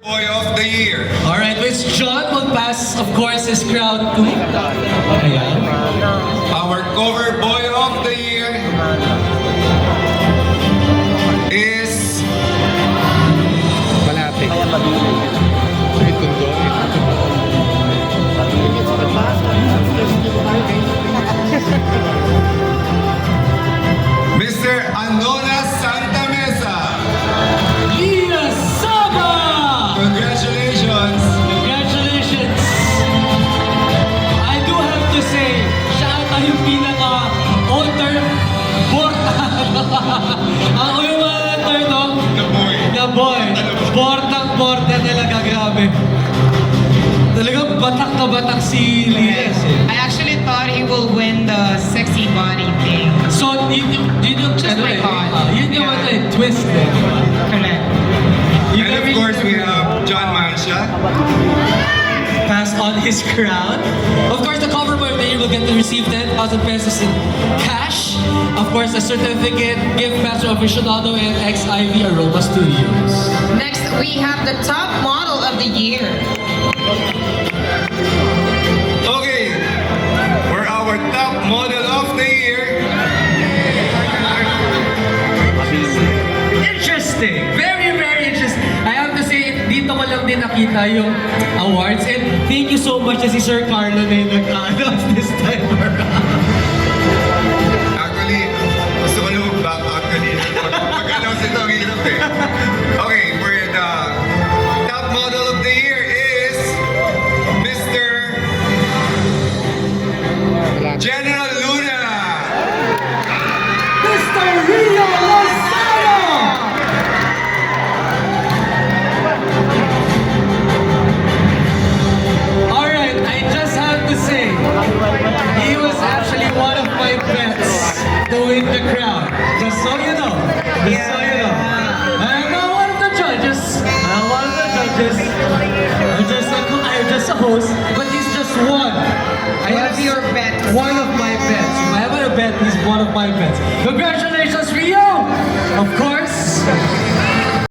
Boy of the Year. Alright, which John will pass, of course, his crown to. Ayan. Our cover boy of the year is Malapit. Ito doon. Mr. Anona Santa Mesa. Lia Saba! Congratulations. Congratulations! I do have to say, siya ata yung pinaka-alter ang yung mga alter, no? The boy. The boy. Bortang-borta talaga, grabe. Talagang batak na batak si Lias eh. I actually thought he will win the sexy body thing. So, yun yung Just ano my eh. thought. Yun yung Yeah. ano eh, twist eh. Correct. Yun And of yung- course, we have John Mancha. pass on his crown. Of course, the cover boy of the year will get to receive 10,000 pesos in cash. Of course, a certificate, gift pass to Aficionado and XIV Aroma Studios. Next, we have the top model of the year. Okay, for our top model of the year, Interesting. Very, very interesting. I have to say, dito ko lang din nakita yung awards. And thank you so much si Sir Carlo na yung nag-announce this time around. actually, gusto ko na mag-back out kanina. Pag-announce ito, ang hirap eh. Okay, for the top model of the year is Mr. General Luna. Mr. Rio Lozano! Alright, I just have to say, he was actually one of my bets to win the crown. Just so you know. Just so you know. I'm not one of the judges. I'm one of the judges. I'm just a host, but he's just one. I One have of your bets. One of my bets. If I have a bet, he's one of my bets. Congratulations, Rio! Of course.